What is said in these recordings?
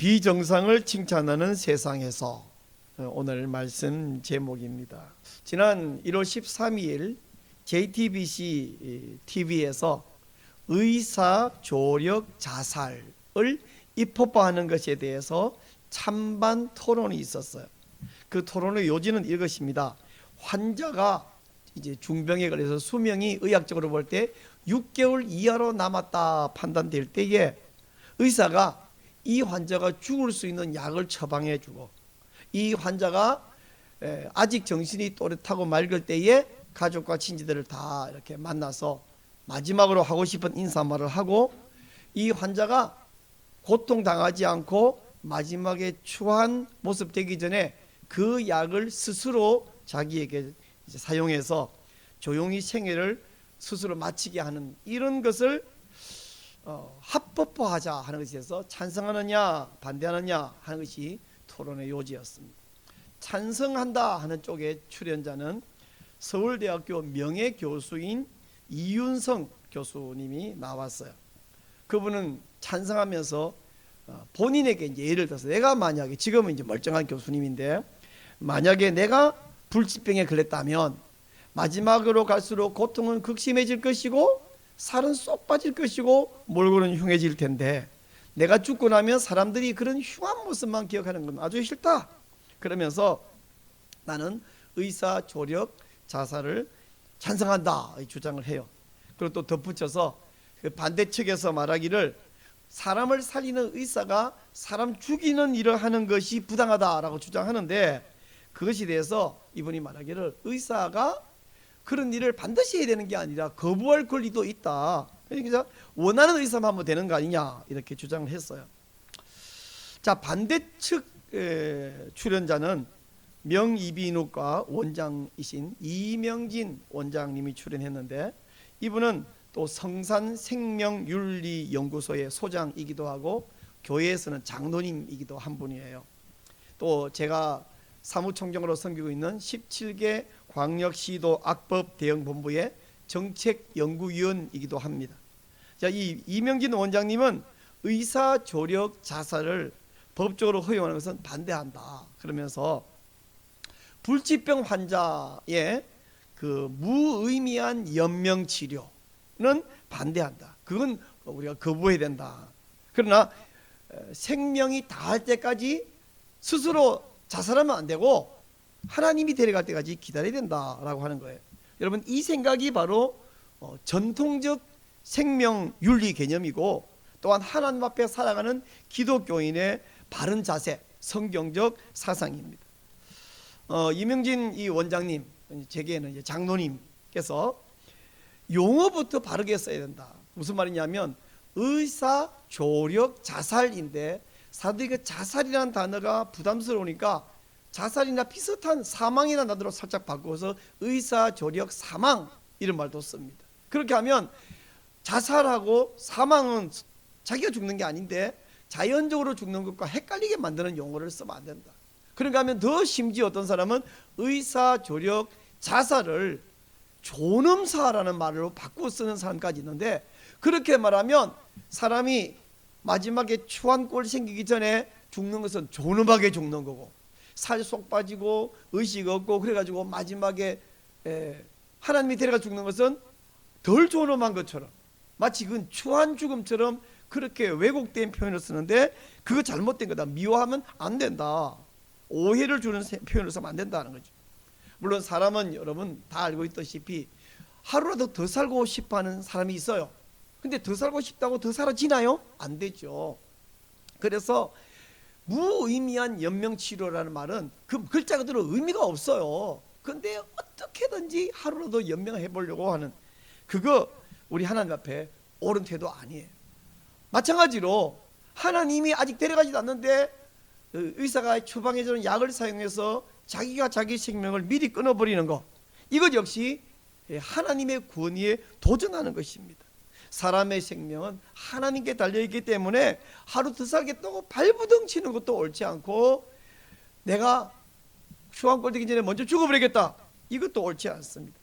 비정상을 칭찬하는 세상에서 오늘 말씀 제목입니다. 지난 1월 13일 JTBC TV에서 의사 조력 자살을 입법화하는 것에 대해서 찬반 토론이 있었어요. 그 토론의 요지는 이것입니다. 환자가 이제 중병에 걸려서 수명이 의학적으로 볼 때 6개월 이하로 남았다 판단될 때에 의사가 이 환자가 죽을 수 있는 약을 처방해 주고, 이 환자가 아직 정신이 또렷하고 맑을 때에 가족과 친지들을 다 이렇게 만나서 마지막으로 하고 싶은 인사말을 하고, 이 환자가 고통당하지 않고 마지막에 추한 모습 되기 전에 그 약을 스스로 자기에게 이제 사용해서 조용히 생애를 스스로 마치게 하는 이런 것을 합법화하자 하는 것에 대해서 찬성하느냐 반대하느냐 하는 것이 토론의 요지였습니다. 찬성한다 하는 쪽의 출연자는 서울대학교 명예교수인 이윤성 교수님이 나왔어요. 그분은 찬성하면서 본인에게 이제 예를 들어서, 내가 만약에 지금은 이제 멀쩡한 교수님인데 만약에 내가 불치병에 걸렸다면 마지막으로 갈수록 고통은 극심해질 것이고 살은 쏙 빠질 것이고 몰골은 흉해질 텐데, 내가 죽고 나면 사람들이 그런 흉한 모습만 기억하는 건 아주 싫다. 그러면서 나는 의사 조력 자살을 찬성한다 주장을 해요. 그리고 또 덧붙여서 그 반대측에서 말하기를 사람을 살리는 의사가 사람 죽이는 일을 하는 것이 부당하다라고 주장하는데, 그것에 대해서 이분이 말하기를 의사가 그런 일을 반드시 해야 되는 게 아니라 거부할 권리도 있다. 그러니까 원하는 의사만 하면 되는 거 아니냐 이렇게 주장을 했어요. 자, 반대측 출연자는 명이비인후과 원장이신 이명진 원장님이 출연했는데, 이분은 또 성산생명윤리연구소의 소장이기도 하고 교회에서는 장로님이기도 한 분이에요. 또 제가 사무총장으로 섬기고 있는 17개 광역시도 악법 대응본부의 정책연구위원이기도 합니다. 자, 이 이명진 원장님은 의사 조력 자살을 법적으로 허용하는 것은 반대한다. 그러면서 불치병 환자의 그 무의미한 연명 치료는 반대한다. 그건 우리가 거부해야 된다. 그러나 생명이 다할 때까지 스스로 자살하면 안 되고 하나님이 데려갈 때까지 기다려야 된다라고 하는 거예요. 여러분, 이 생각이 바로 전통적 생명윤리 개념이고, 또한 하나님 앞에 살아가는 기독교인의 바른 자세, 성경적 사상입니다. 이명진 이 원장님, 제게는 이제 장로님께서 용어부터 바르게 써야 된다. 무슨 말이냐면 의사 조력 자살인데, 사람들이 그 자살이라는 단어가 부담스러우니까 자살이나 비슷한 사망이라는 단어로 살짝 바꿔서 의사 조력 사망 이런 말도 씁니다. 그렇게 하면 자살하고 사망은 자기가 죽는 게 아닌데 자연적으로 죽는 것과 헷갈리게 만드는 용어를 쓰면 안 된다. 그런가 하면 더 심지어 어떤 사람은 의사 조력 자살을 존엄사라는 말로 바꾸어 쓰는 사람까지 있는데, 그렇게 말하면 사람이 마지막에 추한 꼴이 생기기 전에 죽는 것은 존엄하게 죽는 거고, 살 쏙 빠지고 의식 없고 그래가지고 마지막에 하나님이 데려가 죽는 것은 덜 존엄한 것처럼, 마치 그건 추한 죽음처럼 그렇게 왜곡된 표현을 쓰는데, 그거 잘못된 거다. 미워하면 안 된다. 오해를 주는 표현을 쓰면 안 된다는 거죠. 물론 사람은 여러분 다 알고 있다시피 하루라도 더 살고 싶어하는 사람이 있어요. 근데 더 살고 싶다고 더 살아지나요? 안 되죠. 그래서 무의미한 연명치료라는 말은 그 글자 그대로 의미가 없어요. 근데 어떻게든지 하루라도 연명해 보려고 하는, 그거 우리 하나님 앞에 옳은 태도 아니에요. 마찬가지로 하나님이 아직 데려가지도 않는데 의사가 처방해주는 약을 사용해서 자기가 자기 생명을 미리 끊어버리는 것, 이것 역시 하나님의 권위에 도전하는 것입니다. 사람의 생명은 하나님께 달려있기 때문에 하루 더 살겠다고 발부둥 치는 것도 옳지 않고, 내가 추한꼴 되기 전에 먼저 죽어버리겠다, 이것도 옳지 않습니다.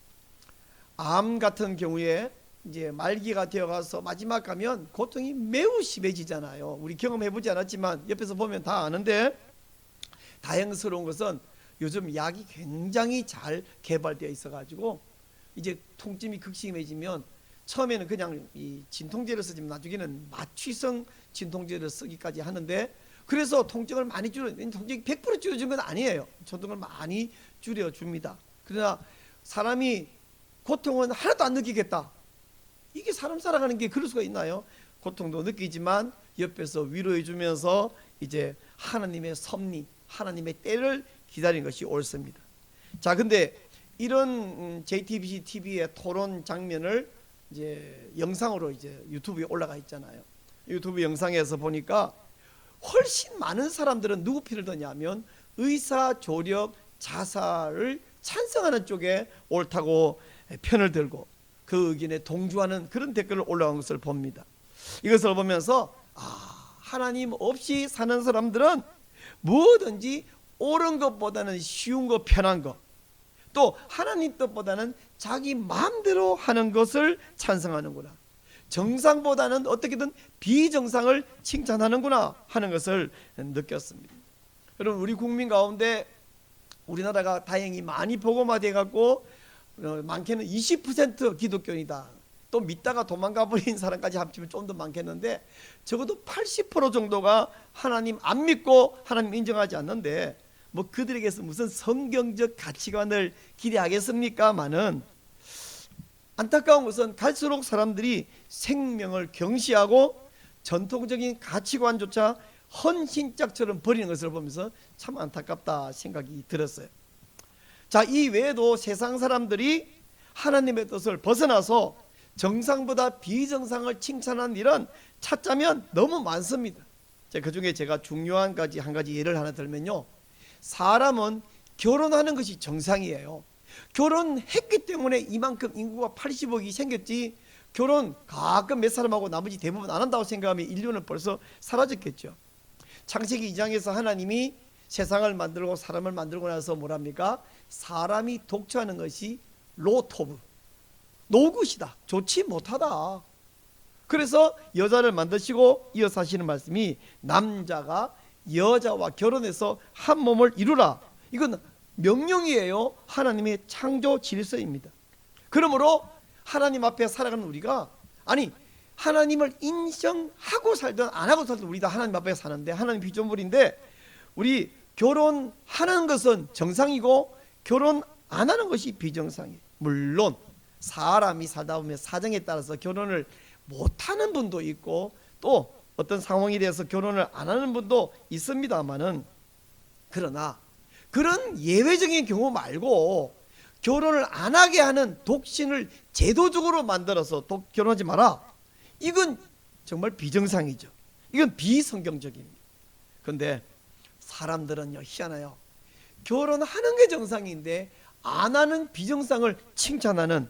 암 같은 경우에 이제 말기가 되어가서 마지막 가면 고통이 매우 심해지잖아요. 우리 경험해보지 않았지만 옆에서 보면 다 아는데, 다행스러운 것은 요즘 약이 굉장히 잘 개발되어 있어가지고 이제 통증이 극심해지면 처음에는 그냥 이 진통제를 쓰지만 나중에는 마취성 진통제를 쓰기까지 하는데, 그래서 통증을 많이 통증이 100% 줄여준 건 아니에요. 통증을 많이 줄여줍니다. 그러나 사람이 고통은 하나도 안 느끼겠다, 이게 사람 살아가는 게 그럴 수가 있나요? 고통도 느끼지만 옆에서 위로해 주면서 이제 하나님의 섭리, 하나님의 때를 기다리는 것이 옳습니다. 자, 근데 이런 JTBC TV의 토론 장면을 이제 영상으로 이제 유튜브에 올라가 있잖아요. 유튜브 영상에서 보니까 훨씬 많은 사람들은 누구 편을 드냐면 의사 조력 자살을 찬성하는 쪽에 옳다고 편을 들고 그 의견에 동조하는 그런 댓글을 올라온 것을 봅니다. 이것을 보면서 하나님 없이 사는 사람들은 뭐든지 옳은 것보다는 쉬운 것, 편한 것, 또 하나님 뜻보다는 자기 마음대로 하는 것을 찬성하는구나, 정상보다는 어떻게든 비정상을 칭찬하는구나 하는 것을 느꼈습니다. 여러분, 우리 국민 가운데 우리나라가 다행히 많이 복음화돼 갖고 많게는 20% 기독교인이다, 또 믿다가 도망가 버린 사람까지 합치면 좀 더 많겠는데 적어도 80% 정도가 하나님 안 믿고 하나님 인정하지 않는데 뭐 그들에게서 무슨 성경적 가치관을 기대하겠습니까마는, 안타까운 것은 갈수록 사람들이 생명을 경시하고 전통적인 가치관조차 헌신짝처럼 버리는 것을 보면서 참 안타깝다 생각이 들었어요. 자, 이 외에도 세상 사람들이 하나님의 뜻을 벗어나서 정상보다 비정상을 칭찬하는 일은 찾자면 너무 많습니다. 그 중에 제가 중요한 한 가지 예를 하나 들면요, 사람은 결혼하는 것이 정상이에요. 결혼했기 때문에 이만큼 인구가 80억이 생겼지, 결혼 가끔 몇 사람하고 나머지 대부분 안 한다고 생각하면 인류는 벌써 사라졌겠죠. 창세기 2장에서 하나님이 세상을 만들고 사람을 만들고 나서 뭐랍니까? 사람이 독처하는 것이 로토브, 노굿이다, 좋지 못하다. 그래서 여자를 만드시고 이어서 하시는 말씀이 남자가 여자와 결혼해서 한 몸을 이루라. 이건 명령이에요. 하나님의 창조 질서입니다. 그러므로 하나님 앞에 살아가는 우리가, 아니 하나님을 인정하고 살든 안 하고 살든 우리 다 하나님 앞에 사는데, 하나님 피조물인데 우리 결혼하는 것은 정상이고 결혼 안 하는 것이 비정상이에요. 물론 사람이 살다 보면 사정에 따라서 결혼을 못하는 분도 있고 또 어떤 상황에 대해서 결혼을 안 하는 분도 있습니다만은, 그러나 그런 예외적인 경우 말고 결혼을 안 하게 하는 독신을 제도적으로 만들어서 결혼하지 마라, 이건 정말 비정상이죠. 이건 비성경적입니다. 그런데 사람들은요, 희한해요. 결혼하는 게 정상인데 안 하는 비정상을 칭찬하는,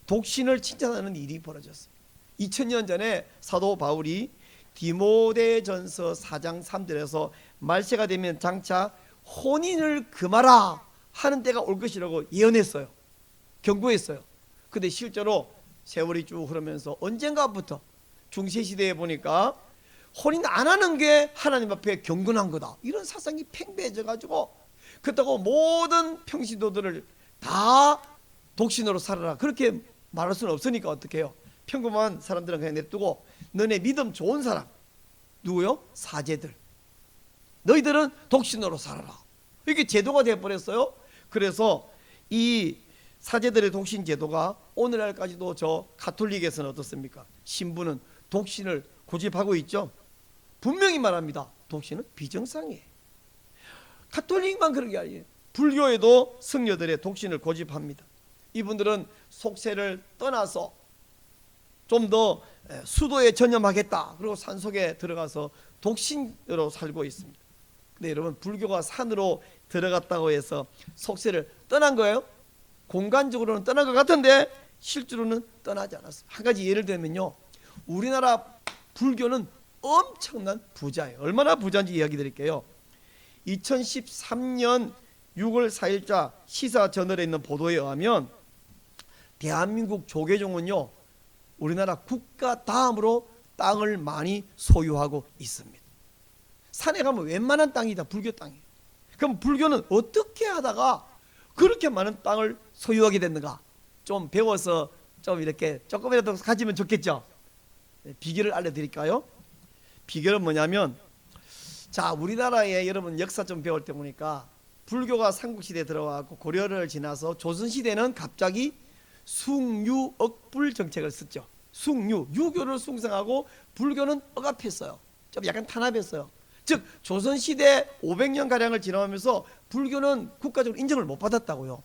독신을 칭찬하는 일이 벌어졌어요. 2000년 전에 사도 바울이 디모데전서 4장 3절에서 말세가 되면 장차 혼인을 금하라 하는 때가 올 것이라고 예언했어요. 경고했어요. 근데 실제로 세월이 쭉 흐르면서 언젠가부터 중세시대에 보니까 혼인 안 하는 게 하나님 앞에 경건한 거다, 이런 사상이 팽배해져 가지고, 그렇다고 모든 평신도들을 다 독신으로 살아라 그렇게 말할 수는 없으니까 어떻게 해요? 평범한 사람들은 그냥 냅두고 너네 믿음 좋은 사람, 누구요? 사제들, 너희들은 독신으로 살아라, 이게 제도가 되어버렸어요. 그래서 이 사제들의 독신 제도가 오늘날까지도 저 가톨릭에서는 어떻습니까? 신부는 독신을 고집하고 있죠. 분명히 말합니다. 독신은 비정상이에요. 가톨릭만 그런 게 아니에요. 불교에도 승려들의 독신을 고집합니다. 이분들은 속세를 떠나서 좀 더 수도에 전념하겠다, 그리고 산속에 들어가서 독신으로 살고 있습니다. 근데 여러분, 불교가 산으로 들어갔다고 해서 속세를 떠난 거예요? 공간적으로는 떠난 것 같은데 실제로는 떠나지 않았어요. 한 가지 예를 들면요, 우리나라 불교는 엄청난 부자예요. 얼마나 부자인지 이야기 드릴게요. 2013년 6월 4일자 시사저널에 있는 보도에 의하면 대한민국 조계종은요 우리나라 국가 다음으로 땅을 많이 소유하고 있습니다. 산에 가면 웬만한 땅이 다 불교 땅이에요. 그럼 불교는 어떻게 하다가 그렇게 많은 땅을 소유하게 됐는가? 좀 배워서 좀 이렇게 조금이라도 가지면 좋겠죠. 비결을 알려드릴까요? 비결은 뭐냐면, 자, 우리나라에 여러분 역사 좀 배울 때 보니까 불교가 삼국시대에 들어와서 고려를 지나서 조선시대는 갑자기 숭유억불 정책을 썼죠. 숭유, 유교를 숭상하고 불교는 억압했어요. 좀 약간 탄압했어요. 즉 조선시대 500년가량을 지나면서 불교는 국가적으로 인정을 못 받았다고요.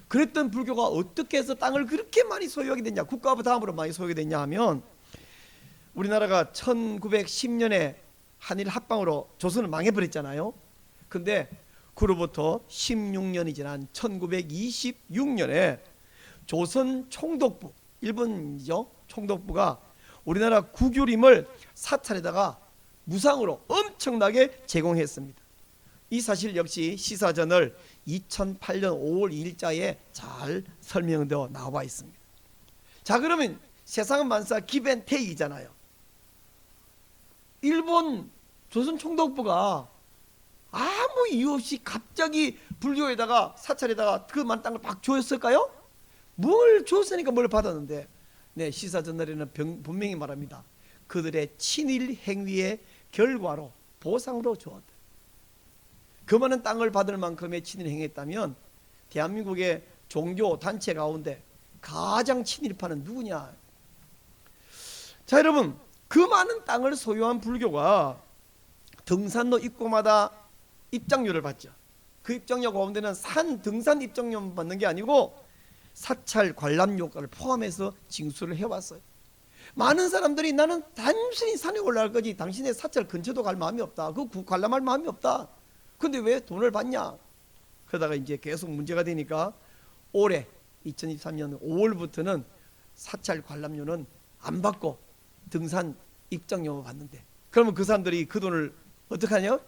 그랬던 불교가 어떻게 해서 땅을 그렇게 많이 소유하게 됐냐, 국가와 다음으로 많이 소유하게 됐냐 하면, 우리나라가 1910년에 한일 합방으로 조선을 망해버렸잖아요. 근데 그로부터 16년이 지난 1926년에 조선 총독부, 일본이죠, 총독부가 우리나라 국유림을 사찰에다가 무상으로 엄청나게 제공했습니다. 이 사실 역시 시사저널 2008년 5월 2일자에 잘 설명되어 나와 있습니다. 자, 그러면 세상은 만사 기브앤테이크잖아요. 일본 조선 총독부가 아무 이유 없이 갑자기 불교에다가 사찰에다가 그만 땅을 막 줬을까요? 뭘 줬으니까 뭘 받았는데, 네, 시사저널에는 분명히 말합니다. 그들의 친일 행위의 결과로 보상으로 주었다. 그 많은 땅을 받을 만큼의 친일 행위했다면 대한민국의 종교 단체 가운데 가장 친일파는 누구냐? 자, 여러분, 그 많은 땅을 소유한 불교가 등산로 입구마다 입장료를 받죠. 그 입장료 가운데는 산 등산 입장료만 받는 게 아니고 사찰 관람료까지 포함해서 징수를 해왔어요. 많은 사람들이 나는 단순히 산에 올라갈 거지 당신의 사찰 근처도 갈 마음이 없다, 그 관람할 마음이 없다, 근데 왜 돈을 받냐? 그러다가 이제 계속 문제가 되니까 올해 2023년 5월부터는 사찰 관람료는 안 받고 등산 입장료만 받는데, 그러면 그 사람들이 그 돈을 어떻게 하냐?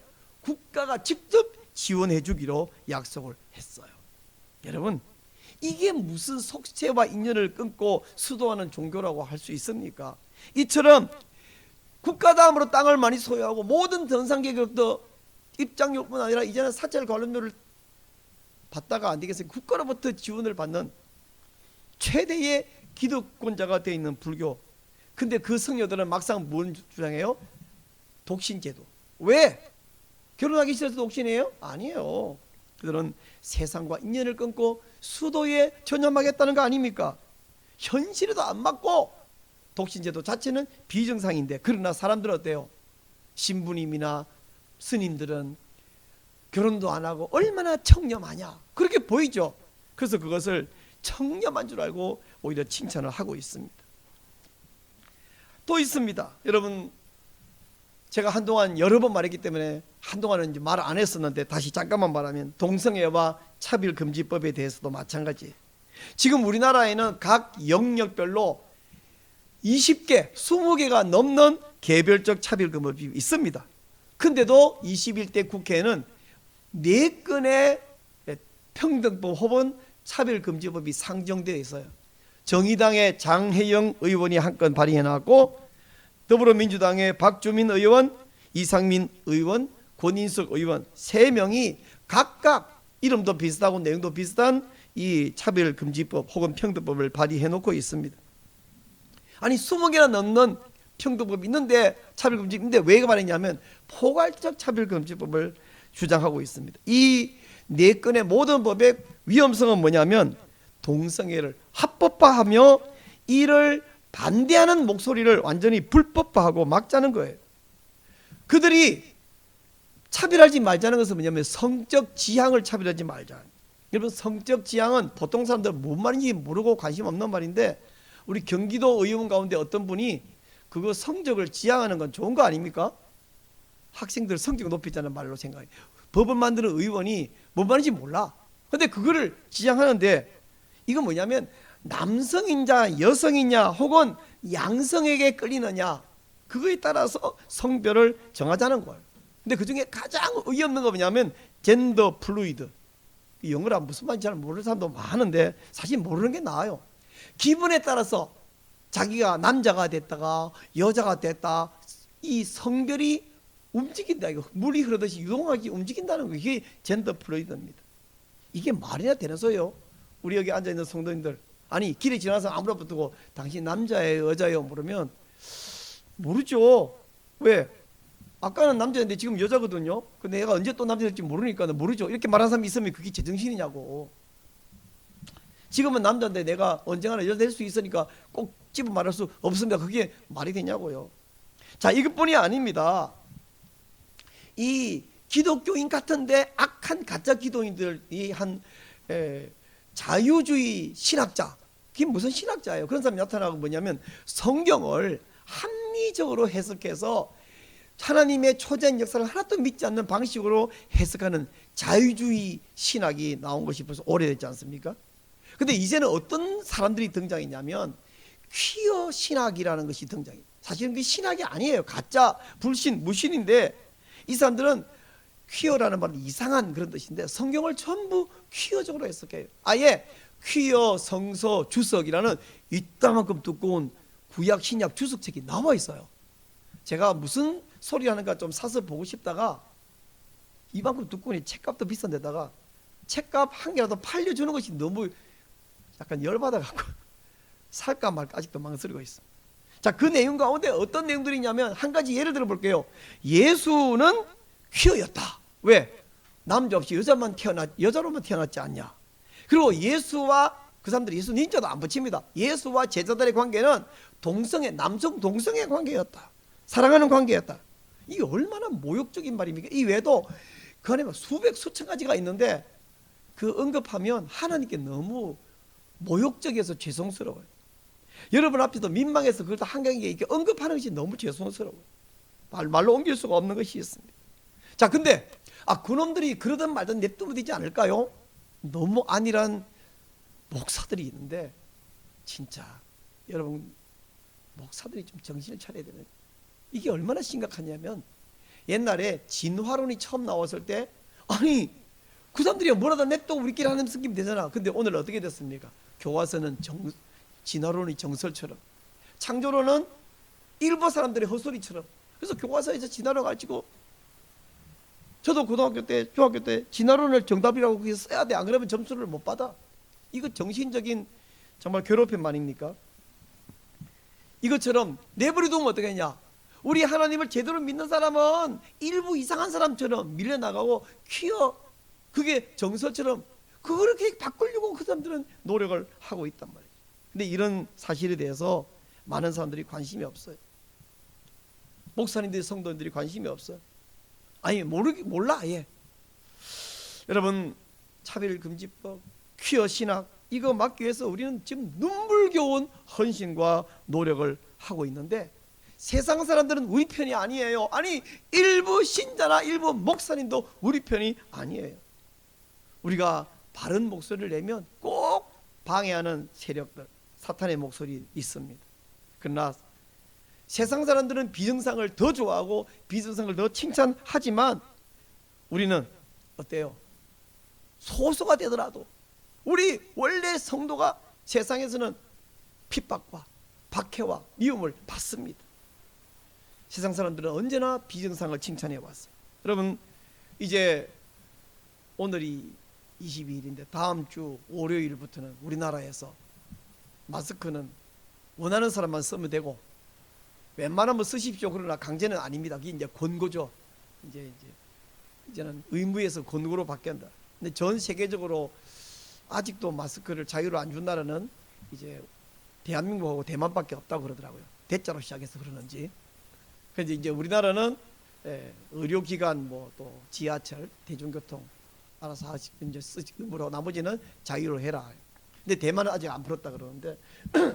국가가 직접 지원해 주기로 약속을 했어요. 여러분, 이게 무슨 속세와 인연을 끊고 수도하는 종교라고 할 수 있습니까? 이처럼 국가 다음으로 땅을 많이 소유하고 모든 등산객도 입장료뿐 아니라 이제는 사찰 관람료를 받다가 안 되겠어요. 국가로부터 지원을 받는 최대의 기득권자가 되어 있는 불교. 근데 그 성녀들은 막상 뭘 주장해요? 독신제도. 왜? 결혼하기 싫어서 독신이에요? 아니에요. 그들은 세상과 인연을 끊고 수도에 전념하겠다는 거 아닙니까? 현실에도 안 맞고 독신제도 자체는 비정상인데, 그러나 사람들은 어때요? 신부님이나 스님들은 결혼도 안 하고 얼마나 청렴하냐, 그렇게 보이죠. 그래서 그것을 청렴한 줄 알고 오히려 칭찬을 하고 있습니다. 또 있습니다. 여러분, 제가 한동안 여러 번 말했기 때문에 한동안은 이제 말 안 했었는데 다시 잠깐만 말하면, 동성애와 차별금지법에 대해서도 마찬가지. 지금 우리나라에는 각 영역별로 20개, 20개가 넘는 개별적 차별금지법이 있습니다. 근데도 21대 국회에는 4건의 평등법 혹은 차별금지법이 상정되어 있어요. 정의당의 장혜영 의원이 한 건 발의해 놨고, 더불어민주당의 박주민 의원, 이상민 의원, 권인숙 의원 3명이 각각 이름도 비슷하고 내용도 비슷한 이 차별금지법 혹은 평등법을 발의해 놓고 있습니다. 아니 20개나 넘는 평등법이 있는데, 차별금지인데 왜 발의했냐면 포괄적 차별금지법을 주장하고 있습니다. 이 4건의 모든 법의 위험성은 뭐냐면 동성애를 합법화하며 이를 반대하는 목소리를 완전히 불법화하고 막자는 거예요. 그들이 차별하지 말자는 것은 뭐냐면 성적 지향을 차별하지 말자. 여러분, 성적 지향은 보통 사람들 뭔 말인지 모르고 관심 없는 말인데, 우리 경기도 의원 가운데 어떤 분이 그거 성적을 지향하는 건 좋은 거 아닙니까? 학생들 성적을 높이자는 말로 생각해요. 법을 만드는 의원이 뭔 말인지 몰라. 근데 그거를 지향하는데, 이건 뭐냐면 남성이냐 여성이냐 혹은 양성에게 끌리느냐, 그거에 따라서 성별을 정하자는 거예요. 근데 그중에 가장 어이없는 거 뭐냐면 젠더 플루이드. 영어로 무슨 말인지 잘 모르는 사람도 많은데 사실 모르는 게 나아요. 기분에 따라서 자기가 남자가 됐다가 여자가 됐다, 이 성별이 움직인다, 이거 물이 흐르듯이 유동하게 움직인다는 거, 이게 젠더 플루이드입니다. 이게 말이나 되는 소요? 우리 여기 앉아 있는 성도님들, 아니 길에 지나서 아무나 붙고 당신 남자예요 여자예요 물으면 모르죠. 왜? 아까는 남자인데 지금 여자거든요. 근데 얘가 언제 또 남자 될지 모르니까 모르죠. 이렇게 말하는 사람이 있으면 그게 제정신이냐고. 지금은 남자인데 내가 언젠가는 여자 될 수 있으니까 꼭 집어 말할 수 없습니다. 그게 말이 되냐고요. 자, 이것뿐이 아닙니다. 이 기독교인 같은데 악한 가짜 기독인들이 한 자유주의 신학자, 그게 무슨 신학자예요? 그런 사람이 나타나고 뭐냐면 성경을 합리적으로 해석해서 하나님의 초자연 역사를 하나도 믿지 않는 방식으로 해석하는 자유주의 신학이 나온 것이 벌써 오래됐지 않습니까? 근데 이제는 어떤 사람들이 등장했냐면 퀴어 신학이라는 것이 등장해요. 사실은 그게 신학이 아니에요. 가짜 불신 무신인데, 이 사람들은 퀴어라는 말은 이상한 그런 뜻인데 성경을 전부 퀴어적으로 해석해요. 아예 퀴어 성서 주석이라는 이따만큼 두꺼운 구약 신약 주석책이 나와 있어요. 제가 무슨 소리 하는가 좀 사서 보고 싶다가 이만큼 두꺼우니 책값도 비싼데다가 책값 한 개라도 팔려주는 것이 너무 약간 열받아갖고 살까 말까 아직도 망설이고 있어. 자, 그 내용 가운데 어떤 내용들이냐면 한 가지 예를 들어 볼게요. 예수는 퀴어였다. 왜? 남자 없이 여자로만 태어났지 않냐. 그리고 예수와 그 사람들이 예수 님자도 안 붙입니다. 예수와 제자들의 관계는 동성애, 남성 동성애 관계였다. 사랑하는 관계였다. 이게 얼마나 모욕적인 말입니까? 이 외에도 그 안에 수백 수천 가지가 있는데 그 언급하면 하나님께 너무 모욕적이어서 죄송스러워요. 여러분 앞에서 민망해서 그걸 다 한강에 이렇게 언급하는 것이 너무 죄송스러워요. 말로 옮길 수가 없는 것이 있습니다. 자, 근데 그놈들이 그러든 말든 냅두면 되지 않을까요? 너무 안일한 목사들이 있는데 진짜 여러분 목사들이 좀 정신을 차려야 되는, 이게 얼마나 심각하냐면 옛날에 진화론이 처음 나왔을 때 아니 그 사람들이 뭐라도 냅두고 우리끼리 하는 느낌 되잖아. 근데 오늘 어떻게 됐습니까? 교과서는 진화론이 정설처럼, 창조론은 일부 사람들의 헛소리처럼. 그래서 교과서에서 진화론 가지고 저도 고등학교 때 중학교 때 진화론을 정답이라고 써야 돼. 안 그러면 점수를 못 받아. 이거 정신적인 정말 괴롭힘 아닙니까? 이것처럼 내버려두면 어떻게 했냐. 우리 하나님을 제대로 믿는 사람은 일부 이상한 사람처럼 밀려나가고 퀴어, 그게 정서처럼 그렇게 바꾸려고 그 사람들은 노력을 하고 있단 말이에요. 근데 이런 사실에 대해서 많은 사람들이 관심이 없어요. 목사님들이 성도님들이 관심이 없어요. 아니 몰라 아예. 여러분 차별금지법, 퀴어 신학 이거 막기 위해서 우리는 지금 눈물겨운 헌신과 노력을 하고 있는데 세상 사람들은 우리 편이 아니에요. 아니 일부 신자나 일부 목사님도 우리 편이 아니에요. 우리가 바른 목소리를 내면 꼭 방해하는 세력들, 사탄의 목소리 있습니다. 그러나 세상 사람들은 비정상을 더 좋아하고 비정상을 더 칭찬하지만 우리는 어때요? 소수가 되더라도 우리 원래 성도가 세상에서는 핍박과 박해와 미움을 받습니다. 세상 사람들은 언제나 비정상을 칭찬해 왔어요. 여러분 이제 오늘이 22일인데 다음 주 월요일부터는 우리나라에서 마스크는 원하는 사람만 쓰면 되고 웬만하면 쓰십시오. 그러나 강제는 아닙니다. 그게 이제 권고죠. 이제는 의무에서 권고로 바뀐다. 근데 전 세계적으로 아직도 마스크를 자유로 안 준 나라는 이제 대한민국하고 대만밖에 없다고 그러더라고요. 대자로 시작해서 그러는지. 그래서 이제 우리나라는 의료기관 뭐 또 지하철 대중교통 알아서 이제 쓰므로 나머지는 자유로 해라. 근데 대만은 아직 안 풀었다 그러는데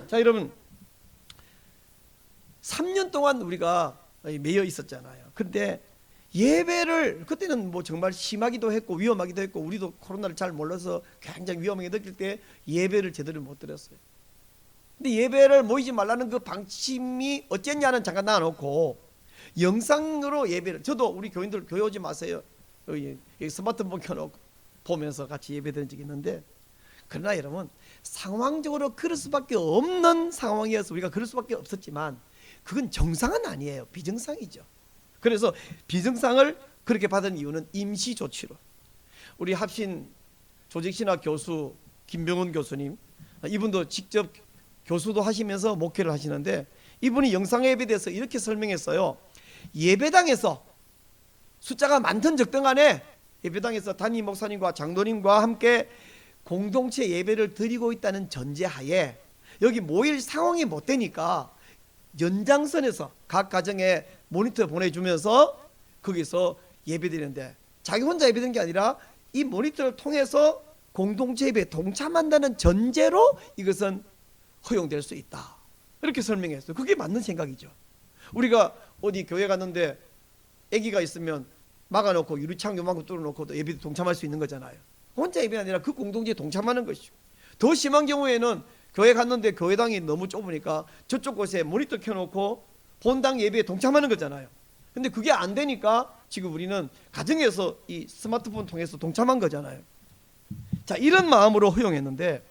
자 여러분 3년 동안 우리가 매여 있었잖아요. 근데 예배를 그때는 뭐 정말 심하기도 했고 위험하기도 했고 우리도 코로나를 잘 몰라서 굉장히 위험하게 느낄 때 예배를 제대로 못 드렸어요. 근데 예배를 모이지 말라는 그 방침이 어쨌냐는 잠깐 놔놓고 영상으로 예배를, 저도 우리 교인들 교회 오지 마세요. 여기 스마트폰 켜놓고 보면서 같이 예배 드린 적이 있는데 그러나 여러분, 상황적으로 그럴 수밖에 없는 상황이어서 우리가 그럴 수밖에 없었지만 그건 정상은 아니에요. 비정상이죠. 그래서 비정상을 그렇게 받은 이유는 임시 조치로. 우리 합신 조직신학 교수 김병훈 교수님, 이분도 직접 교수도 하시면서 목회를 하시는데 이분이 영상예배에 대해서 이렇게 설명했어요. 예배당에서 숫자가 많든 적든 간에 예배당에서 담임 목사님과 장로님과 함께 공동체 예배를 드리고 있다는 전제하에 여기 모일 상황이 못 되니까 연장선에서 각 가정에 모니터 보내주면서 거기서 예배드리는데, 자기 혼자 예배드리는 게 아니라 이 모니터를 통해서 공동체 예배에 동참한다는 전제로 이것은 허용될 수 있다, 이렇게 설명했어요. 그게 맞는 생각이죠. 우리가 어디 교회 갔는데 아기가 있으면 막아놓고 유리창 요만큼 뚫어놓고 예배에 동참할 수 있는 거잖아요. 혼자 예배가 아니라 그 공동체에 동참하는 것이죠. 더 심한 경우에는 교회 갔는데 교회당이 너무 좁으니까 저쪽 곳에 모니터 켜놓고 본당 예배에 동참하는 거잖아요. 근데 그게 안 되니까 지금 우리는 가정에서 이 스마트폰 통해서 동참한 거잖아요. 자, 이런 마음으로 허용했는데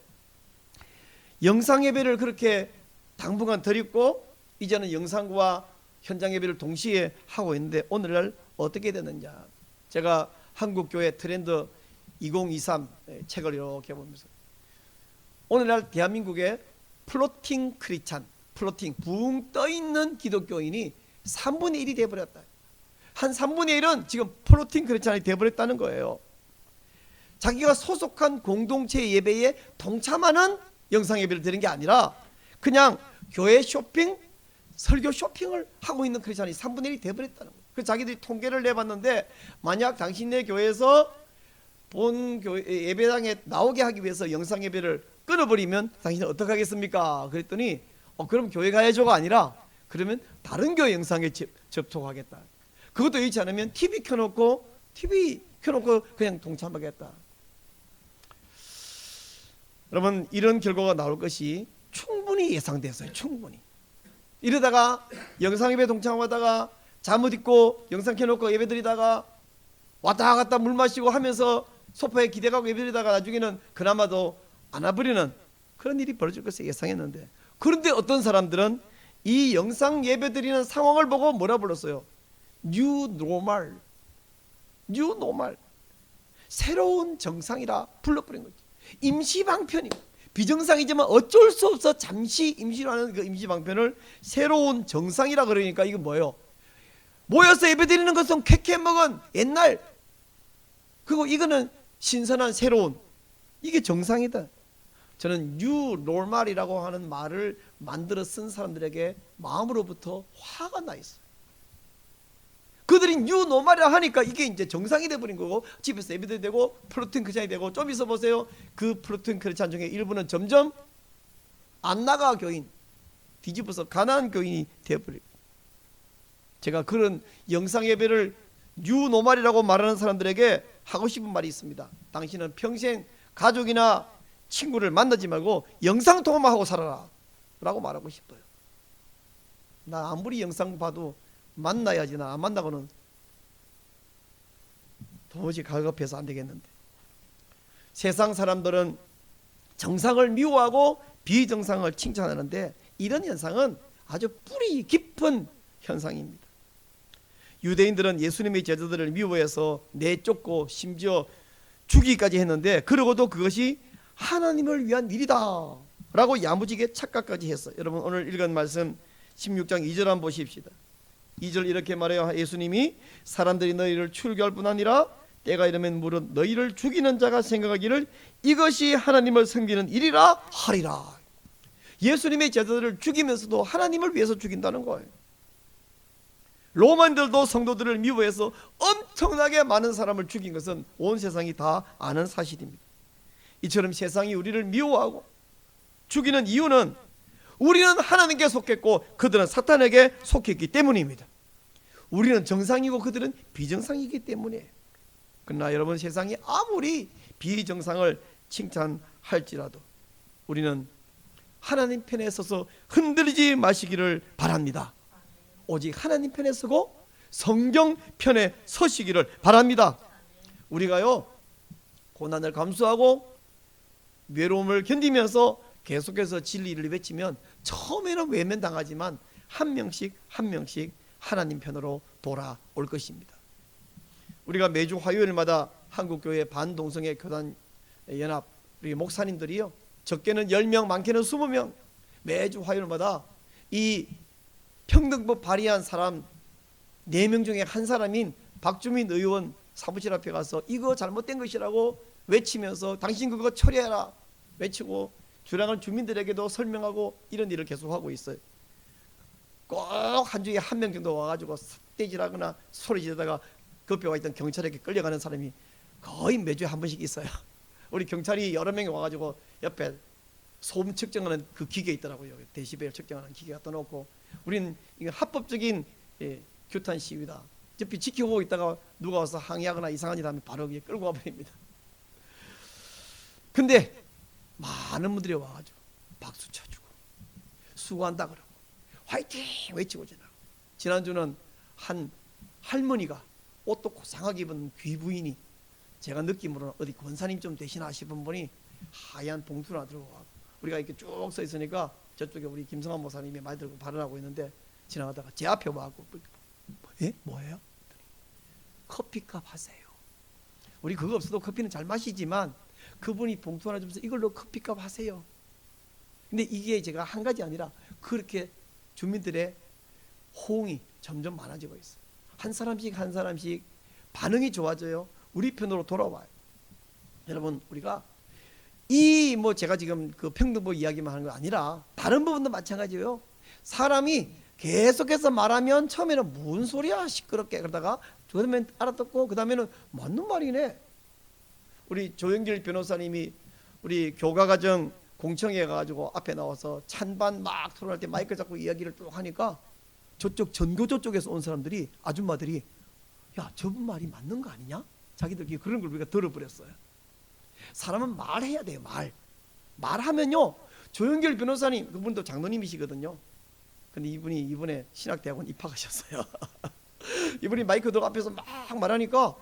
영상 예배를 그렇게 당분간 드렸고 이제는 영상과 현장 예배를 동시에 하고 있는데 오늘날 어떻게 되느냐. 제가 한국교회 트렌드 2023 책을 이렇게 보면서 오늘날 대한민국의 플로팅 크리스찬, 플로팅 붕 떠있는 기독교인이 3분의 1이 돼버렸다. 한 3분의 1은 지금 플로팅 크리스찬이 돼버렸다는 거예요. 자기가 소속한 공동체 예배에 동참하는 영상 예배를 드리는 게 아니라 그냥 교회 쇼핑, 설교 쇼핑을 하고 있는 크리스찬이 3분의 1이 돼버렸다는 거예요. 그래서 자기들이 통계를 내봤는데 만약 당신네 교회에서 본 교회 예배당에 나오게 하기 위해서 영상 예배를 끊어버리면 당신은 어떻게 하겠습니까? 그랬더니 그럼 교회 가야죠가 아니라 그러면 다른 교회 영상에 접촉하겠다. 그것도 있지 않으면 TV 켜놓고 그냥 동참하겠다. 여러분, 이런 결과가 나올 것이 충분히 예상됐어요. 충분히. 이러다가 영상 예배 동참하다가 잠옷 입고 영상 켜놓고 예배 드리다가 왔다 갔다 물 마시고 하면서 소파에 기대가고 예배 드리다가 나중에는 그나마도 안 와버리는 그런 일이 벌어질 것을 예상했는데, 그런데 어떤 사람들은 이 영상 예배 드리는 상황을 보고 뭐라 불렀어요? 뉴 노멀, 새로운 정상이라 불러버린 거지. 임시방편이고 비정상이지만 어쩔 수 없어 잠시 임시로 하는 그 임시방편을 새로운 정상이라 그러니까 이건 뭐예요? 모여서 예배드리는 것은 쾌쾌 먹은 옛날, 그리고 이거는 신선한 새로운, 이게 정상이다. 저는 뉴 노멀이라고 하는 말을 만들어 쓴 사람들에게 마음으로부터 화가 나 있어요. 그들이 뉴 노멀이라 하니까 이게 이제 정상이 돼버린 거고 집에서 예배도 되고 플로팅 크리스찬이 되고, 좀 있어 보세요. 그 플로팅 크리스찬 중에 일부는 점점 안 나가 교인, 뒤집어서 가난한 교인이 되어버리고. 제가 그런 영상 예배를 뉴 노멀이라고 말하는 사람들에게 하고 싶은 말이 있습니다. 당신은 평생 가족이나 친구를 만나지 말고 영상통화만 하고 살아라 라고 말하고 싶어요. 나 아무리 영상 봐도 만나야지, 나 안 만나고는 도무지 갈급해서 안 되겠는데. 세상 사람들은 정상을 미워하고 비정상을 칭찬하는데 이런 현상은 아주 뿌리 깊은 현상입니다. 유대인들은 예수님의 제자들을 미워해서 내쫓고 심지어 죽이기까지 했는데, 그러고도 그것이 하나님을 위한 일이다 라고 야무지게 착각까지 했어요. 여러분, 오늘 읽은 말씀 16장 2절 한번 보십시다. 2절 이렇게 말해요. 예수님이 사람들이 너희를 출교할 뿐 아니라 때가 이르면 무릇 너희를 죽이는 자가 생각하기를 이것이 하나님을 섬기는 일이라 하리라. 예수님의 제자들을 죽이면서도 하나님을 위해서 죽인다는 거예요. 로마인들도 성도들을 미워해서 엄청나게 많은 사람을 죽인 것은 온 세상이 다 아는 사실입니다. 이처럼 세상이 우리를 미워하고 죽이는 이유는 우리는 하나님께 속했고 그들은 사탄에게 속했기 때문입니다. 우리는 정상이고 그들은 비정상이기 때문에. 그러나 여러분, 세상이 아무리 비정상을 칭찬할지라도 우리는 하나님 편에 서서 흔들리지 마시기를 바랍니다. 오직 하나님 편에 서고 성경 편에 서시기를 바랍니다. 우리가요, 고난을 감수하고 외로움을 견디면서 계속해서 진리를 외치면 처음에는 외면당하지만 한 명씩 한 명씩 하나님 편으로 돌아올 것입니다. 우리가 매주 화요일마다 한국교회 반동성애 교단 연합 우리 목사님들이요, 적게는 10명 많게는 20명 매주 화요일마다 이 평등법 발의한 사람 4명 중에 한 사람인 박주민 의원 사무실 앞에 가서 이거 잘못된 것이라고 외치면서 당신 그거 처리해라 외치고 주량한 주민들에게도 설명하고 이런 일을 계속하고 있어요. 꼭 한 주에 한 명 정도 와가지고 삿대질하거나 소리 지르다가 그 옆에 와 있던 경찰에게 끌려가는 사람이 거의 매주에 한 번씩 있어요. 우리 경찰이 여러 명이 와가지고 옆에 소음 측정하는 그 기계 있더라고요. 데시벨 측정하는 기계가 떠놓고 우리는 이거 합법적인 규탄 시위다. 옆에 지켜보고 있다가 누가 와서 항의하거나 이상한 일 하면 바로 위에 끌고 와버립니다. 근데 많은 분들이 와가지고 박수 쳐주고 수고한다 그러고 화이팅 외치고 지나고, 지난주는 한 할머니가 옷도 고상하게 입은 귀부인이 제가 느낌으로는 어디 권사님 좀 되시나 싶은 분이 하얀 봉투를 하나 들고 와고 우리가 이렇게 쭉 서 있으니까 저쪽에 우리 김성환 목사님이 말 들고 발언하고 있는데 지나가다가 제 앞에 와고 뭐예요? 커피값 하세요. 우리 그거 없어도 커피는 잘 마시지만 그분이 봉투 하나 주면서 이걸로 커피값 하세요. 근데 이게 제가 한 가지 아니라 그렇게 주민들의 호응이 점점 많아지고 있어요. 한 사람씩 한 사람씩 반응이 좋아져요. 우리 편으로 돌아와요. 여러분, 우리가 이 제가 지금 그 평등법 이야기만 하는 거 아니라 다른 부분도 마찬가지예요. 사람이 계속해서 말하면 처음에는 무슨 소리야 시끄럽게 그러다가 그다음에 알아듣고 그다음에는 맞는 말이네. 우리 조영길 변호사님이 우리 교가가정 공청회 가지고 앞에 나와서 찬반 막 토론할 때 마이크 잡고 이야기를 쭉 하니까 저쪽 전교조 쪽에서 온 사람들이 아줌마들이 야 저분 말이 맞는 거 아니냐? 자기들끼리 그런 걸 우리가 들어버렸어요. 사람은 말해야 돼요. 말하면요. 조영길 변호사님 그분도 장로님이시거든요. 근데 이분이 이번에 신학대학원 입학하셨어요. 이분이 마이크 들고 앞에서 막 말하니까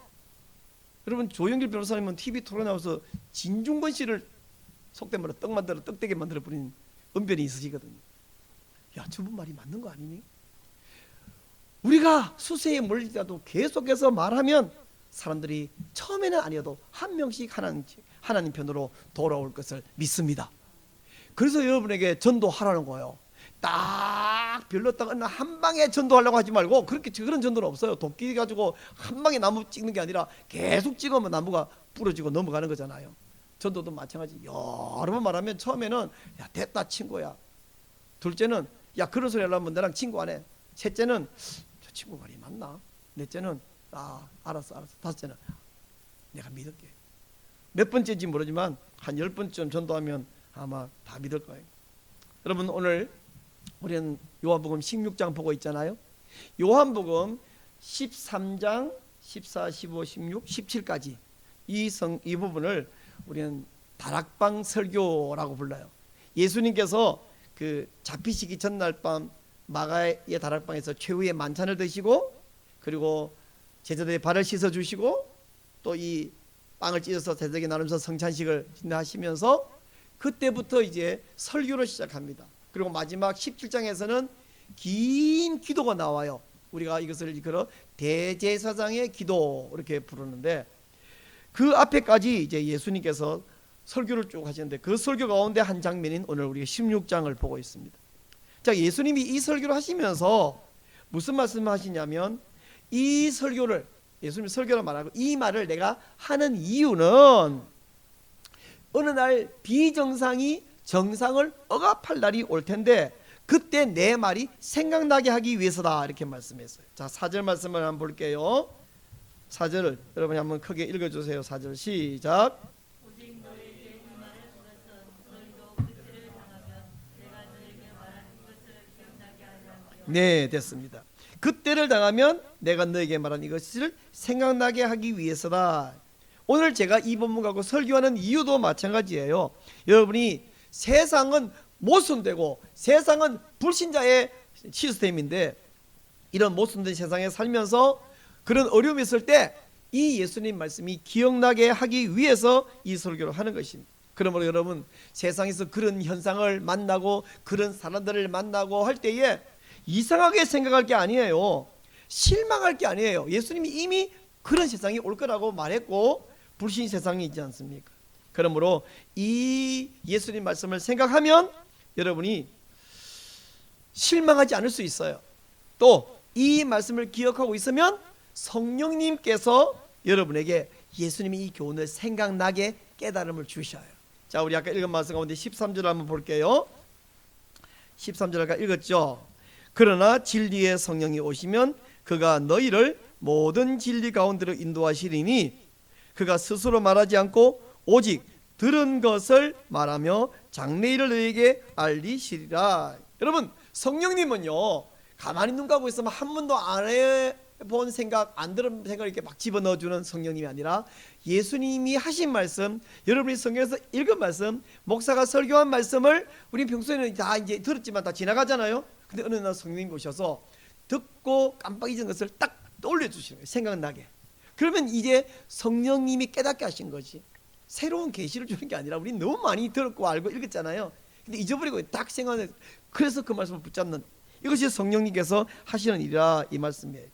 여러분 조영길 변호사님은 TV 토론 나와서 진중권 씨를 속된 말로 떡되게 만들어 버린 은변이 있으시거든요. 야 저분 말이 맞는 거 아니니? 우리가 수세에 몰리더라도 계속해서 말하면 사람들이 처음에는 아니어도 한 명씩 하나님 편으로 돌아올 것을 믿습니다. 그래서 여러분에게 전도하라는 거예요. 딱 별렀다가 한 방에 전도하려고 하지 말고 그런 전도는 없어요. 도끼 가지고 한 방에 나무 찍는 게 아니라 계속 찍으면 나무가 부러지고 넘어가는 거잖아요. 전도도 마찬가지. 여러 번 말하면 처음에는 야 됐다 친구야. 둘째는 야 그런 소리 하려면 나랑 친구 안 해. 셋째는 저 친구 말이 맞나? 넷째는 알았어. 다섯째는 내가 믿을게. 몇 번째인지 모르지만 한 10번쯤 전도하면 아마 다 믿을 거예요. 여러분 오늘 우리는 요한복음 16장 보고 있잖아요. 요한복음 13장 14, 15, 16, 17까지 이 부분을 우리는 다락방 설교라고 불러요. 예수님께서 그 잡히시기 전날 밤 마가의 다락방에서 최후의 만찬을 드시고 그리고 제자들의 발을 씻어 주시고 또 이 빵을 찢어서 제자들에게 나누면서 성찬식을 진행하시면서 그때부터 이제 설교를 시작합니다. 그리고 마지막 17장에서는 긴 기도가 나와요. 우리가 이것을 일컬어 대제사장의 기도 이렇게 부르는데 그 앞에까지 이제 예수님께서 설교를 쭉 하시는데 그 설교 가운데 한 장면인 오늘 우리가 16장을 보고 있습니다. 자, 예수님이 이 설교를 하시면서 무슨 말씀을 하시냐면 이 설교를 예수님이 설교를 말하고 이 말을 내가 하는 이유는 어느 날 비정상이 정상을 억압할 날이 올 텐데 그때 내 말이 생각나게 하기 위해서다 이렇게 말씀했어요. 자, 4절 말씀을 한번 볼게요. 4절을 여러분이 한번 크게 읽어주세요. 4절 시작. 오직 너에게 이 말을 들었던 너희도 그때를 당하면 내가 너에게 말한 이것을 기억나게 하려. 네, 됐습니다. 그때를 당하면 내가 너에게 말한 이것을 생각나게 하기 위해서다. 오늘 제가 이 본문 갖고 설교하는 이유도 마찬가지예요. 여러분이 세상은 모순되고 세상은 불신자의 시스템인데 이런 모순된 세상에 살면서 그런 어려움이 있을 때 이 예수님 말씀이 기억나게 하기 위해서 이 설교를 하는 것입니다. 그러므로 여러분, 세상에서 그런 현상을 만나고 그런 사람들을 만나고 할 때에 이상하게 생각할 게 아니에요. 실망할 게 아니에요. 예수님이 이미 그런 세상이 올 거라고 말했고 불신 세상이 있지 않습니까? 그러므로 이 예수님 말씀을 생각하면 여러분이 실망하지 않을 수 있어요. 또 이 말씀을 기억하고 있으면 성령님께서 여러분에게 예수님이 이 교훈을 생각나게 깨달음을 주셔요. 자, 우리 아까 읽은 말씀 가운데 13절 한번 볼게요. 13절 아까 읽었죠. 그러나 진리의 성령이 오시면 그가 너희를 모든 진리 가운데로 인도하시리니 그가 스스로 말하지 않고 오직 들은 것을 말하며 장래일을 너희에게 알리시리라. 여러분, 성령님은요 가만히 눈 감고 있으면 한 번도 안 해본 생각, 안 들은 생각을 이렇게 막 집어넣어주는 성령님이 아니라 예수님이 하신 말씀, 여러분이 성경에서 읽은 말씀, 목사가 설교한 말씀을 우리 평소에는 다 이제 들었지만 다 지나가잖아요. 근데 어느 날 성령님이 오셔서 듣고 깜빡 잊은 것을 딱 떠올려 주시는 거예요. 생각나게. 그러면 이제 성령님이 깨닫게 하신 거지. 새로운 계시를 주는 게 아니라 우리 너무 많이 들었고 알고 읽었잖아요. 근데 잊어버리고 딱 생각해. 그래서 그 말씀을 붙잡는, 이것이 성령님께서 하시는 일이라 이 말씀이에요.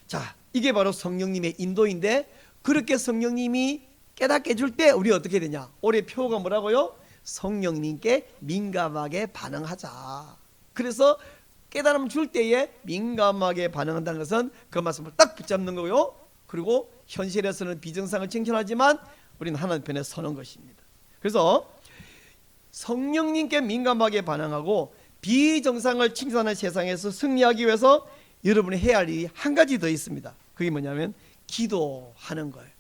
자, 이게 바로 성령님의 인도인데, 그렇게 성령님이 깨닫게 해줄 때 우리 어떻게 되냐? 올해 표가 뭐라고요? 성령님께 민감하게 반응하자. 그래서 깨달음 줄 때에 민감하게 반응한다는 것은 그 말씀을 딱 붙잡는 거고요. 그리고 현실에서는 비정상을 칭찬하지만 우리는 하나님 편에 서는 것입니다. 그래서 성령님께 민감하게 반응하고 비정상을 칭찬하는 세상에서 승리하기 위해서 여러분이 해야 할 일이 한 가지 더 있습니다. 그게 뭐냐면 기도하는 거예요.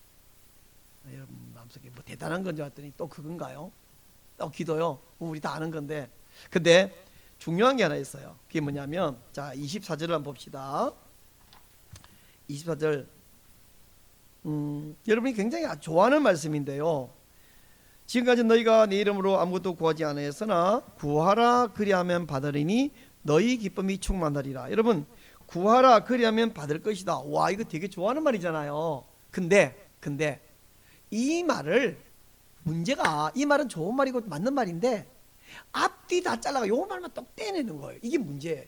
여러분 마음속에 뭐 대단한 건 줄 알았더니 또 그건가요? 또 기도요? 우리 다 아는 건데. 근데 중요한 게 하나 있어요. 그게 뭐냐면, 자 24절을 한번 봅시다. 24절 여러분이 굉장히 좋아하는 말씀인데요. 지금까지 너희가 내 이름으로 아무것도 구하지 않았으나 구하라 그리하면 받으리니 너희 기쁨이 충만하리라. 여러분, 구하라 그리하면 받을 것이다. 와, 이거 되게 좋아하는 말이잖아요. 근데 이 말을, 문제가 이 말은 좋은 말이고 맞는 말인데 앞뒤 다 잘라가 요 말만 똑 떼내는 거예요. 이게 문제예요.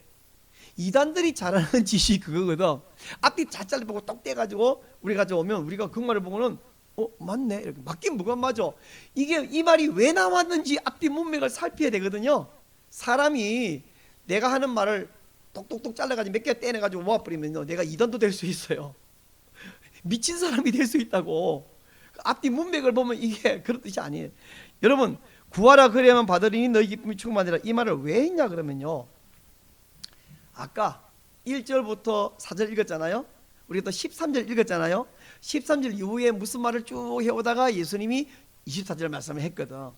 이단들이 잘하는 짓이 그거거든. 앞뒤 다 잘라보고 똑 떼가지고 우리 가져오면 우리가 그 말을 보고는 맞네, 이렇게 맞긴 뭐가 맞아. 이게 이 말이 왜 나왔는지 앞뒤 문맥을 살펴야 되거든요. 사람이 내가 하는 말을 똑똑똑 잘라가지고 몇 개 떼내가지고 모아버리면요, 내가 이단도 될 수 있어요. 미친 사람이 될 수 있다고. 앞뒤 문맥을 보면 이게 그런 뜻이 아니에요. 여러분, 구하라 그리하면 받으리니 너희 기쁨이 충만하리라. 이 말을 왜 했냐 그러면요, 아까 1절부터 4절 읽었잖아요. 우리가 또 13절 읽었잖아요. 13절 이후에 무슨 말을 쭉 해오다가 예수님이 24절 말씀을 했거든.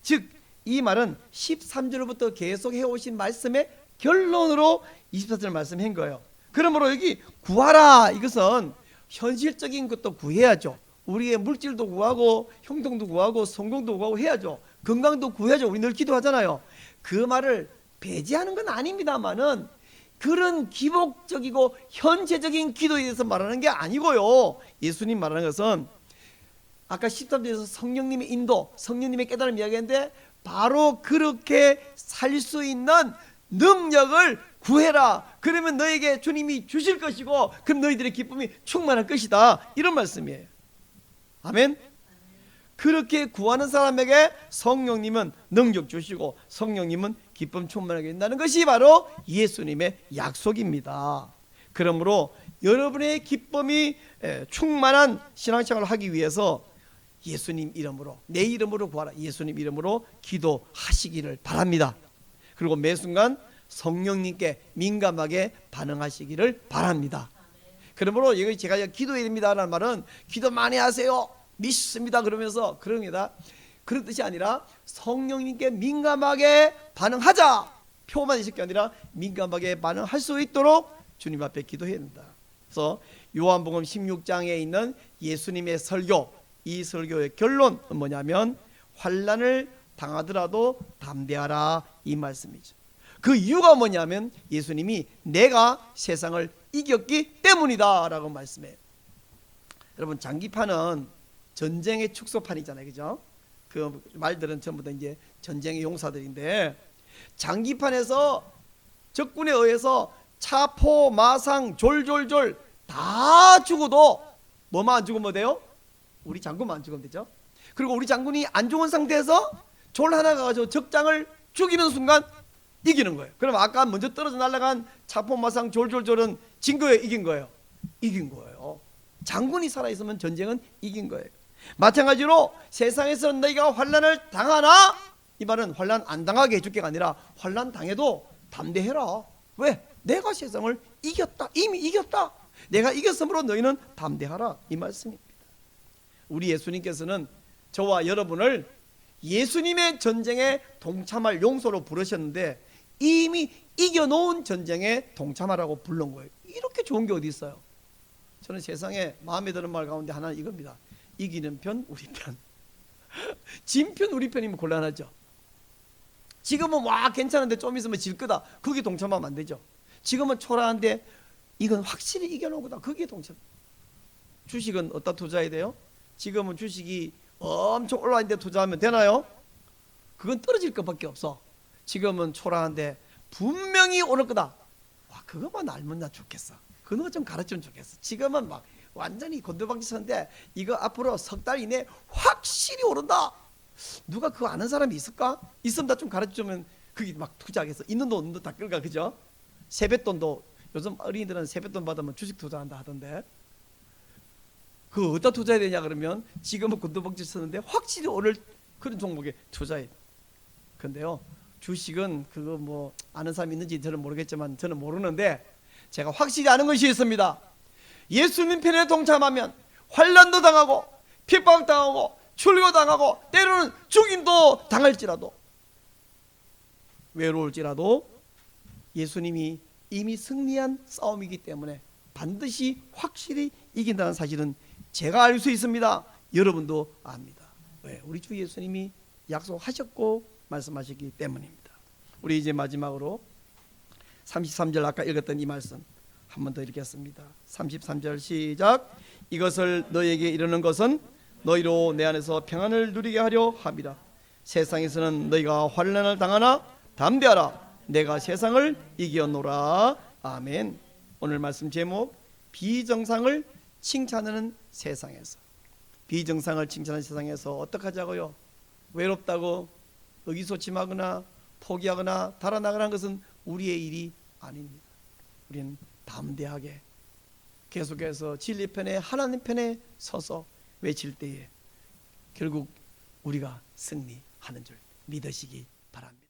즉 이 말은 13절부터 계속 해오신 말씀의 결론으로 24절 말씀한 거예요. 그러므로 여기 구하라, 이것은 현실적인 것도 구해야죠. 우리의 물질도 구하고 형통도 구하고 성공도 구하고 해야죠. 건강도 구해야죠. 우리 늘 기도하잖아요. 그 말을 배제하는 건 아닙니다만은 그런 기복적이고 현재적인 기도에 대해서 말하는 게 아니고요. 예수님 말하는 것은 아까 13절에서 성령님의 인도, 성령님의 깨달음 이야기했는데 바로 그렇게 살 수 있는 능력을 구해라. 그러면 너에게 주님이 주실 것이고 그럼 너희들의 기쁨이 충만할 것이다. 이런 말씀이에요. 아멘. 그렇게 구하는 사람에게 성령님은 능력 주시고 성령님은 기쁨 충만하게 된다는 것이 바로 예수님의 약속입니다. 그러므로 여러분의 기쁨이 충만한 신앙생활을 하기 위해서 예수님 이름으로, 내 이름으로 구하라, 예수님 이름으로 기도하시기를 바랍니다. 그리고 매 순간 성령님께 민감하게 반응하시기를 바랍니다. 그러므로 여기 제가 기도해야 됩니다라는 말은 기도 많이 하세요, 믿습니다 그러면서 그럽니다. 그런 뜻이 아니라 성령님께 민감하게 반응하자, 표만 있을 게 아니라 민감하게 반응할 수 있도록 주님 앞에 기도해야 된다. 그래서 요한복음 16장에 있는 예수님의 설교, 이 설교의 결론은 뭐냐면 환난을 당하더라도 담대하라, 이 말씀이죠. 그 이유가 뭐냐면 예수님이 내가 세상을 이겼기 때문이다 라고 말씀해요. 여러분, 장기판은 전쟁의 축소판이잖아요, 그죠? 그 말들은 전부 다 이제 전쟁의 용사들인데, 장기판에서 적군에 의해서 차포, 마상, 졸졸졸 다 죽어도 뭐만 안 죽으면 돼요? 우리 장군만 안 죽으면 되죠. 그리고 우리 장군이 안 죽은 상태에서 졸 하나 가지고 적장을 죽이는 순간 이기는 거예요. 그럼 아까 먼저 떨어져 날아간 차포, 마상, 졸졸졸은 진 거예요, 이긴 거예요? 이긴 거예요. 장군이 살아있으면 전쟁은 이긴 거예요. 마찬가지로 세상에서 너희가 환난을 당하나, 이 말은 환난 안 당하게 해줄게가 아니라 환난 당해도 담대해라. 왜? 내가 세상을 이겼다. 이미 이겼다. 내가 이겼으므로 너희는 담대하라, 이 말씀입니다. 우리 예수님께서는 저와 여러분을 예수님의 전쟁에 동참할 용소로 부르셨는데 이미 이겨놓은 전쟁에 동참하라고 부른 거예요. 이렇게 좋은 게 어디 있어요? 저는 세상에 마음에 드는 말 가운데 하나는 이겁니다. 이기는 편 우리 편. 진 편 우리 편이면 곤란하죠. 지금은 와 괜찮은데 좀 있으면 질 거다, 거기 동참하면 안 되죠. 지금은 초라한데 이건 확실히 이겨놓은 거다, 거기에 동참. 주식은 어디다 투자해야 돼요? 지금은 주식이 엄청 올라와 있는데 투자하면 되나요? 그건 떨어질 것밖에 없어. 지금은 초라한데 분명히 오를 거다. 와, 그것만 알면 나 좋겠어. 그거 좀 가르치면 좋겠어. 지금은 막 완전히 곤두박질 쳤는데 이거 앞으로 석 달 이내 확실히 오른다. 누가 그거 아는 사람이 있을까? 있으면 나 좀 가르쳐주면 그게 막 투자하겠어. 있는 돈 없는 돈 다 끌까, 그죠? 세뱃돈도 요즘 어린이들은 세뱃돈 받으면 주식 투자한다 하던데, 그거 어디다 투자해야 되냐 그러면 지금은 곤두박질 쳤는데 확실히 오를 그런 종목에 투자해. 근데요, 주식은 그거 뭐 아는 사람이 있는지 저는 모르겠지만 저는 모르는데 제가 확실히 아는 것이 있습니다. 예수님 편에 동참하면 환난도 당하고 핍박당하고 출교당하고 때로는 죽임도 당할지라도, 외로울지라도 예수님이 이미 승리한 싸움이기 때문에 반드시 확실히 이긴다는 사실은 제가 알 수 있습니다. 여러분도 압니다. 왜? 우리 주 예수님이 약속하셨고 말씀하셨기 때문입니다. 우리 이제 마지막으로 33절 아까 읽었던 이 말씀 한 번 더 읽겠습니다. 33절 시작. 이것을 너에게 이르는 것은 너희로 내 안에서 평안을 누리게 하려 함이라. 세상에서는 너희가 환난을 당하나 담대하라. 내가 세상을 이겨노라. 아멘. 오늘 말씀 제목, 비정상을 칭찬하는 세상에서. 비정상을 칭찬하는 세상에서 어떻게 하자고요? 외롭다고 의기소침하거나 포기하거나 달아나가는 것은 우리의 일이 아닙니다. 우리는 담대하게 계속해서 진리 편에 하나님 편에 서서 외칠 때에 결국 우리가 승리하는 줄 믿으시기 바랍니다.